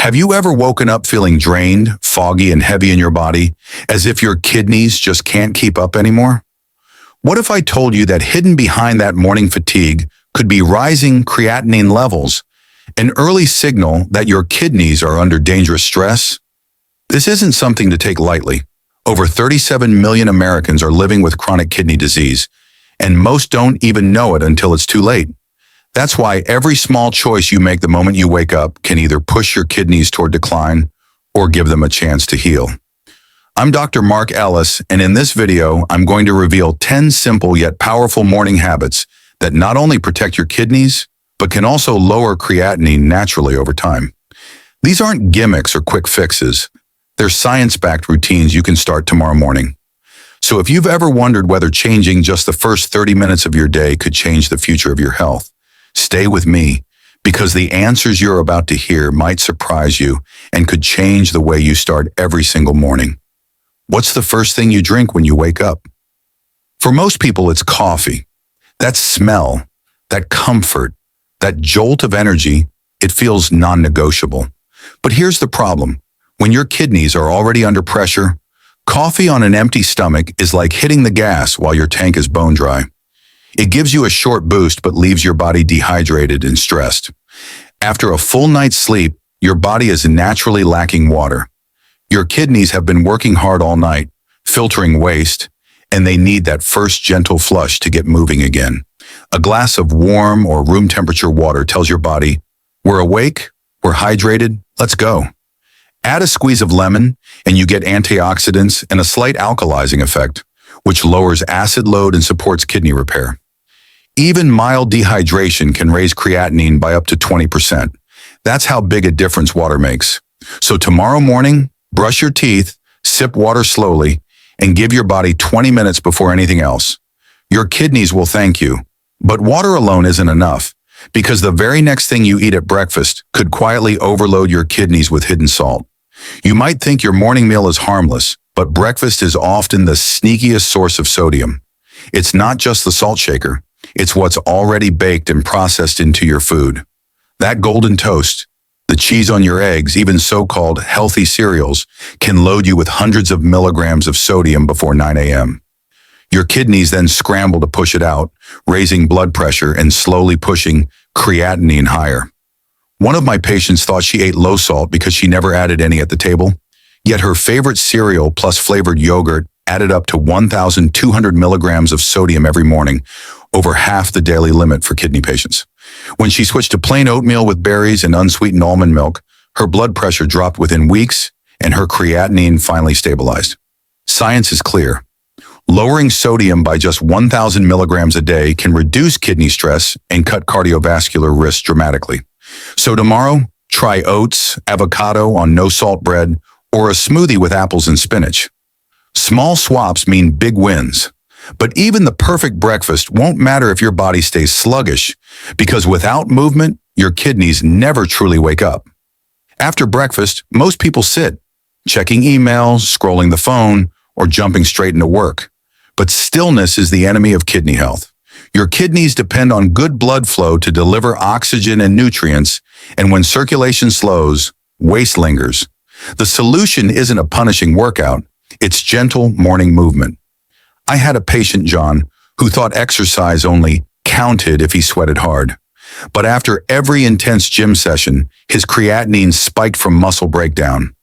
Have you ever woken up feeling drained, foggy, and heavy in your body, as if your kidneys just can't keep up anymore? What if I told you that hidden behind that morning fatigue could be rising creatinine levels, an early signal that your kidneys are under dangerous stress? This isn't something to take lightly. Over 37 million Americans are living with chronic kidney disease, and most don't even know it until it's too late. That's why every small choice you make the moment you wake up can either push your kidneys toward decline or give them a chance to heal. I'm Dr. Mark Ellis, and in this video, I'm going to reveal 10 simple yet powerful morning habits that not only protect your kidneys, but can also lower creatinine naturally over time. These aren't gimmicks or quick fixes. They're science-backed routines you can start tomorrow morning. So if you've ever wondered whether changing just the first 30 minutes of your day could change the future of your health, stay with me, because the answers you're about to hear might surprise you and could change the way you start every single morning. What's the first thing you drink when you wake up? For most people, it's coffee. That smell, that comfort, that jolt of energy, it feels non-negotiable. But here's the problem. When your kidneys are already under pressure, coffee on an empty stomach is like hitting the gas while your tank is bone dry. It gives you a short boost but leaves your body dehydrated and stressed. After a full night's sleep, your body is naturally lacking water. Your kidneys have been working hard all night, filtering waste, and they need that first gentle flush to get moving again. A glass of warm or room temperature water tells your body, we're awake, we're hydrated, let's go. Add a squeeze of lemon, and you get antioxidants and a slight alkalizing effect, which lowers acid load and supports kidney repair. Even mild dehydration can raise creatinine by up to 20%. That's how big a difference water makes. So tomorrow morning, brush your teeth, sip water slowly, and give your body 20 minutes before anything else. Your kidneys will thank you. But water alone isn't enough, because the very next thing you eat at breakfast could quietly overload your kidneys with hidden salt. You might think your morning meal is harmless, but breakfast is often the sneakiest source of sodium. It's not just the salt shaker. It's what's already baked and processed into your food. That golden toast, the cheese on your eggs, even so-called healthy cereals, can load you with hundreds of milligrams of sodium before 9 a.m. Your kidneys then scramble to push it out, raising blood pressure and slowly pushing creatinine higher. One of my patients thought she ate low salt because she never added any at the table, yet her favorite cereal plus flavored yogurt added up to 1,200 milligrams of sodium every morning, over half the daily limit for kidney patients. When she switched to plain oatmeal with berries and unsweetened almond milk, her blood pressure dropped within weeks and her creatinine finally stabilized. Science is clear. Lowering sodium by just 1,000 milligrams a day can reduce kidney stress and cut cardiovascular risk dramatically. So tomorrow, try oats, avocado on no-salt bread, or a smoothie with apples and spinach. Small swaps mean big wins. But even the perfect breakfast won't matter if your body stays sluggish, because without movement, your kidneys never truly wake up. After breakfast, most people sit, checking emails, scrolling the phone, or jumping straight into work. But stillness is the enemy of kidney health. Your kidneys depend on good blood flow to deliver oxygen and nutrients, and when circulation slows, waste lingers. The solution isn't a punishing workout, it's gentle morning movement. I had a patient, John, who thought exercise only counted if he sweated hard. But after every intense gym session, his creatinine spiked from muscle breakdown.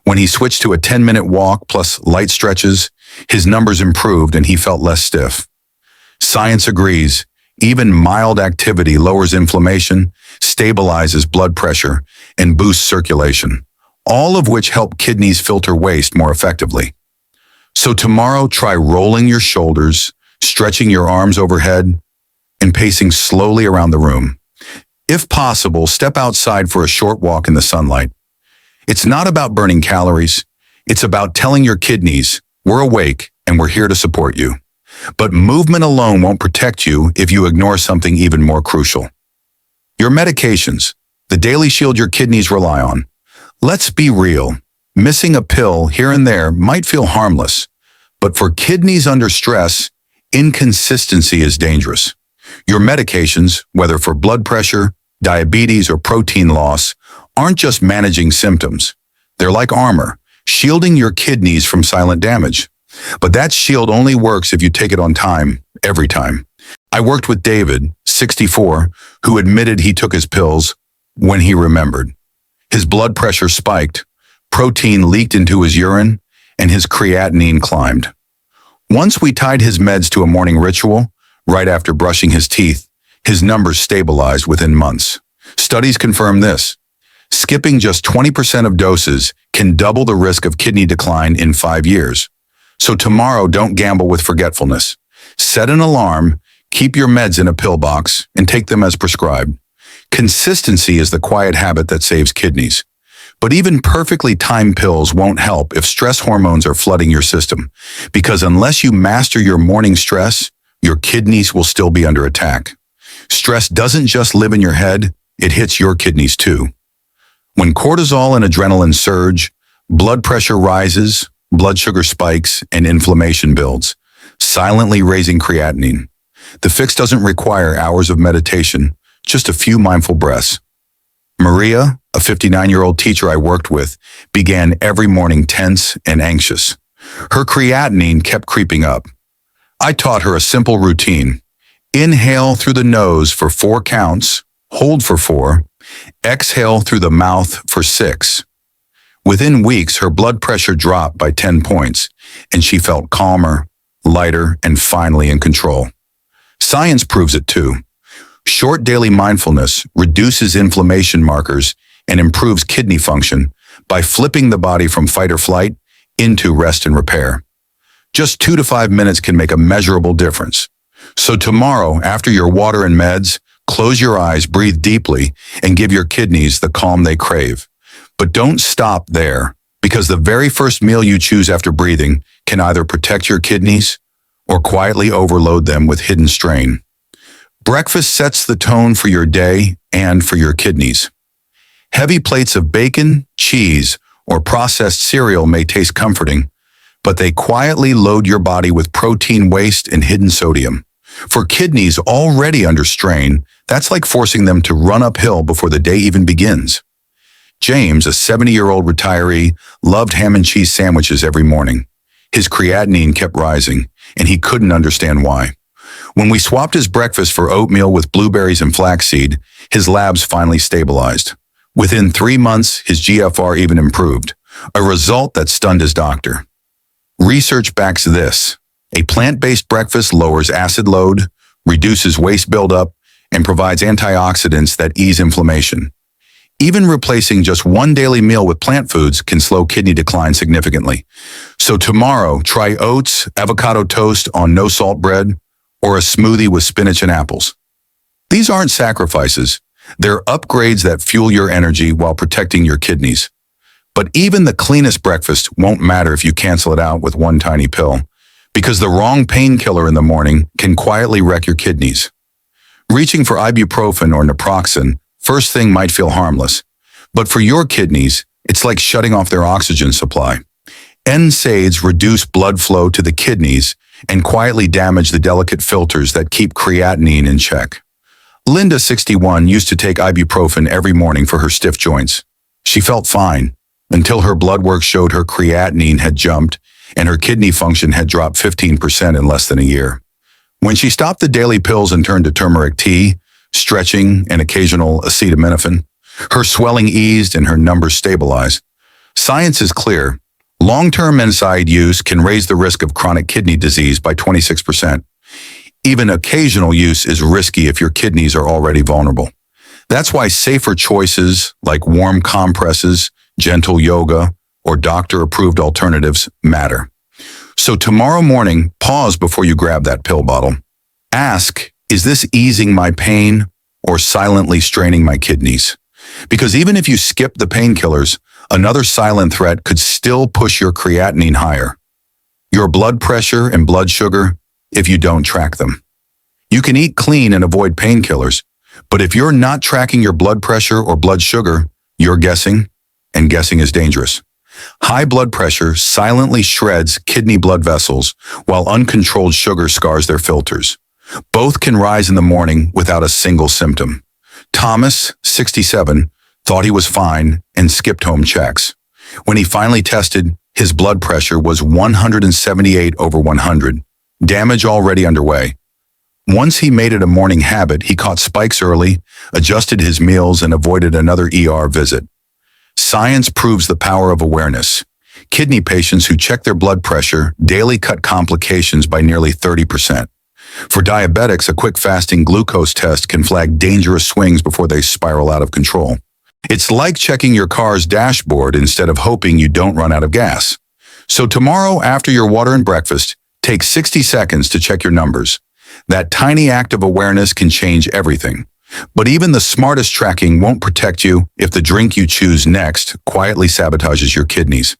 When he switched to a 10-minute walk plus light stretches, his numbers improved and he felt less stiff. Science agrees. Even mild activity lowers inflammation, stabilizes blood pressure, and boosts circulation, all of which help kidneys filter waste more effectively. So tomorrow, try rolling your shoulders, stretching your arms overhead, and pacing slowly around the room. If possible, step outside for a short walk in the sunlight. It's not about burning calories. It's about telling your kidneys, we're awake and we're here to support you. But movement alone won't protect you if you ignore something even more crucial. Your medications, the daily shield your kidneys rely on. Let's be real. Missing a pill here and there might feel harmless, but for kidneys under stress, inconsistency is dangerous. Your medications, whether for blood pressure, diabetes, or protein loss, aren't just managing symptoms. They're like armor, shielding your kidneys from silent damage. But that shield only works if you take it on time, every time. I worked with David, 64, who admitted he took his pills when he remembered. His blood pressure spiked, protein leaked into his urine, and his creatinine climbed. Once we tied his meds to a morning ritual, right after brushing his teeth, his numbers stabilized within months. Studies confirm this. Skipping just 20% of doses can double the risk of kidney decline in 5 years. So tomorrow, don't gamble with forgetfulness. Set an alarm, keep your meds in a pill box, and take them as prescribed. Consistency is the quiet habit that saves kidneys. But even perfectly timed pills won't help if stress hormones are flooding your system, because unless you master your morning stress, your kidneys will still be under attack. Stress doesn't just live in your head, it hits your kidneys too. When cortisol and adrenaline surge, blood pressure rises, blood sugar spikes, and inflammation builds, silently raising creatinine. The fix doesn't require hours of meditation, just a few mindful breaths. Maria, a 59-year-old teacher I worked with, began every morning tense and anxious. Her creatinine kept creeping up. I taught her a simple routine. Inhale through the nose for 4 counts, hold for 4, exhale through the mouth for 6. Within weeks, her blood pressure dropped by 10 points, and she felt calmer, lighter, and finally in control. Science proves it too. Short daily mindfulness reduces inflammation markers and improves kidney function by flipping the body from fight or flight into rest and repair. Just 2 to 5 minutes can make a measurable difference. So tomorrow, after your water and meds, close your eyes, breathe deeply, and give your kidneys the calm they crave. But don't stop there, because the very first meal you choose after breathing can either protect your kidneys or quietly overload them with hidden strain. Breakfast sets the tone for your day and for your kidneys. Heavy plates of bacon, cheese, or processed cereal may taste comforting, but they quietly load your body with protein waste and hidden sodium. For kidneys already under strain, that's like forcing them to run uphill before the day even begins. James, a 70-year-old retiree, loved ham and cheese sandwiches every morning. His creatinine kept rising, and he couldn't understand why. When we swapped his breakfast for oatmeal with blueberries and flaxseed, his labs finally stabilized. Within 3 months, his GFR even improved, a result that stunned his doctor. Research backs this. A plant-based breakfast lowers acid load, reduces waste buildup, and provides antioxidants that ease inflammation. Even replacing just one daily meal with plant foods can slow kidney decline significantly. So tomorrow, try oats, avocado toast on no-salt bread, or a smoothie with spinach and apples. These aren't sacrifices. They're upgrades that fuel your energy while protecting your kidneys. But even the cleanest breakfast won't matter if you cancel it out with one tiny pill, because the wrong painkiller in the morning can quietly wreck your kidneys. Reaching for ibuprofen or naproxen first thing might feel harmless, but for your kidneys, it's like shutting off their oxygen supply. NSAIDs reduce blood flow to the kidneys and quietly damage the delicate filters that keep creatinine in check. Linda, 61, used to take ibuprofen every morning for her stiff joints. She felt fine until her blood work showed her creatinine had jumped and her kidney function had dropped 15% in less than a year. When she stopped the daily pills and turned to turmeric tea, stretching, and occasional acetaminophen, her swelling eased and her numbers stabilized. Science is clear. Long-term NSAID use can raise the risk of chronic kidney disease by 26%. Even occasional use is risky if your kidneys are already vulnerable. That's why safer choices like warm compresses, gentle yoga, or doctor-approved alternatives matter. So tomorrow morning, pause before you grab that pill bottle. Ask, is this easing my pain or silently straining my kidneys? Because even if you skip the painkillers, another silent threat could still push your creatinine higher. Your blood pressure and blood sugar, if you don't track them. You can eat clean and avoid painkillers, but if you're not tracking your blood pressure or blood sugar, you're guessing, and guessing is dangerous. High blood pressure silently shreds kidney blood vessels, while uncontrolled sugar scars their filters. Both can rise in the morning without a single symptom. Thomas, 67, thought he was fine, and skipped home checks. When he finally tested, his blood pressure was 178/100, damage already underway. Once he made it a morning habit, he caught spikes early, adjusted his meals, and avoided another ER visit. Science proves the power of awareness. Kidney patients who check their blood pressure daily cut complications by nearly 30%. For diabetics, a quick fasting glucose test can flag dangerous swings before they spiral out of control. It's like checking your car's dashboard instead of hoping you don't run out of gas. So tomorrow, after your water and breakfast, take 60 seconds to check your numbers. That tiny act of awareness can change everything. But even the smartest tracking won't protect you if the drink you choose next quietly sabotages your kidneys.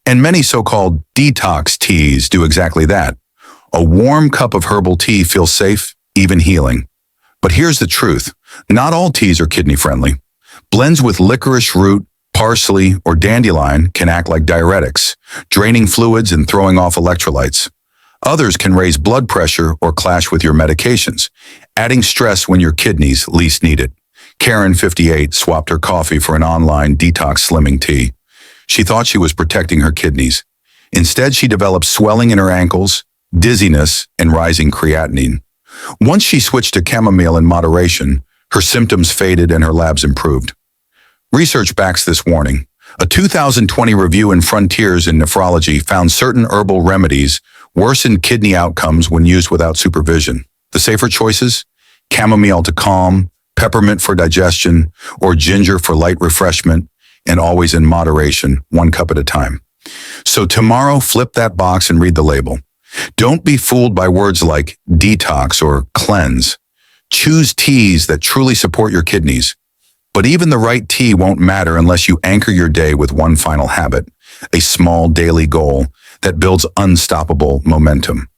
And many so-called detox teas do exactly that. A warm cup of herbal tea feels safe, even healing. But here's the truth. Not all teas are kidney-friendly. Blends with licorice root, parsley, or dandelion can act like diuretics, draining fluids and throwing off electrolytes. Others can raise blood pressure or clash with your medications, adding stress when your kidneys least need it. Karen, 58, swapped her coffee for an online detox slimming tea. She thought she was protecting her kidneys. Instead, she developed swelling in her ankles, dizziness, and rising creatinine. Once she switched to chamomile in moderation, her symptoms faded and her labs improved. Research backs this warning. A 2020 review in Frontiers in Nephrology found certain herbal remedies worsened kidney outcomes when used without supervision. The safer choices? Chamomile to calm, peppermint for digestion, or ginger for light refreshment, and always in moderation, 1 cup at a time. So tomorrow, flip that box and read the label. Don't be fooled by words like detox or cleanse. Choose teas that truly support your kidneys. But even the right tea won't matter unless you anchor your day with one final habit, a small daily goal that builds unstoppable momentum.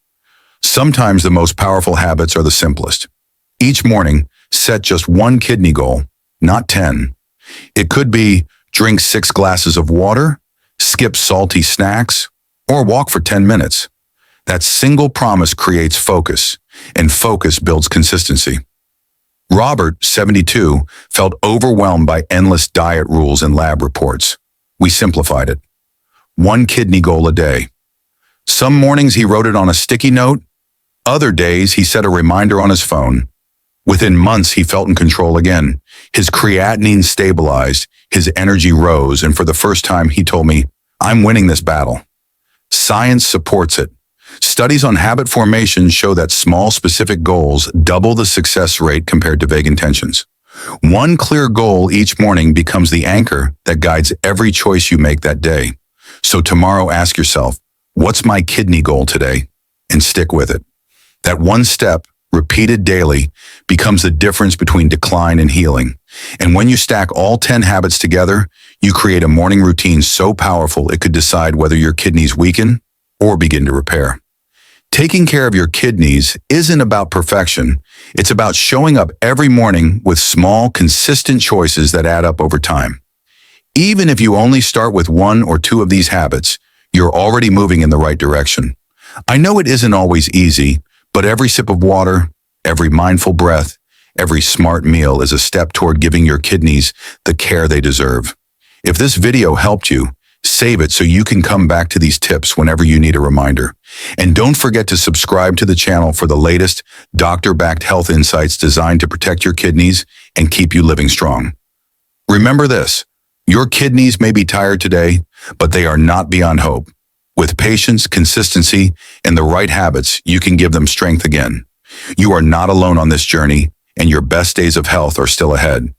Sometimes the most powerful habits are the simplest. Each morning, set just one kidney goal, not 10. It could be drink 6 glasses of water, skip salty snacks, or walk for 10 minutes. That single promise creates focus, and focus builds consistency. Robert, 72, felt overwhelmed by endless diet rules and lab reports. We simplified it. 1 kidney goal a day. Some mornings he wrote it on a sticky note. Other days he set a reminder on his phone. Within months he felt in control again. His creatinine stabilized, his energy rose, and for the first time he told me, "I'm winning this battle." Science supports it. Studies on habit formation show that small specific goals double the success rate compared to vague intentions. One clear goal each morning becomes the anchor that guides every choice you make that day. So tomorrow ask yourself, what's my kidney goal today? And stick with it. That one step, repeated daily, becomes the difference between decline and healing. And when you stack all 10 habits together, you create a morning routine so powerful it could decide whether your kidneys weaken or begin to repair. Taking care of your kidneys isn't about perfection. It's about showing up every morning with small, consistent choices that add up over time. Even if you only start with 1 or 2 of these habits, you're already moving in the right direction. I know it isn't always easy, but every sip of water, every mindful breath, every smart meal is a step toward giving your kidneys the care they deserve. If this video helped you, save it so you can come back to these tips whenever you need a reminder. And don't forget to subscribe to the channel for the latest doctor-backed health insights designed to protect your kidneys and keep you living strong. Remember this, your kidneys may be tired today, but they are not beyond hope. With patience, consistency, and the right habits, you can give them strength again. You are not alone on this journey, and your best days of health are still ahead.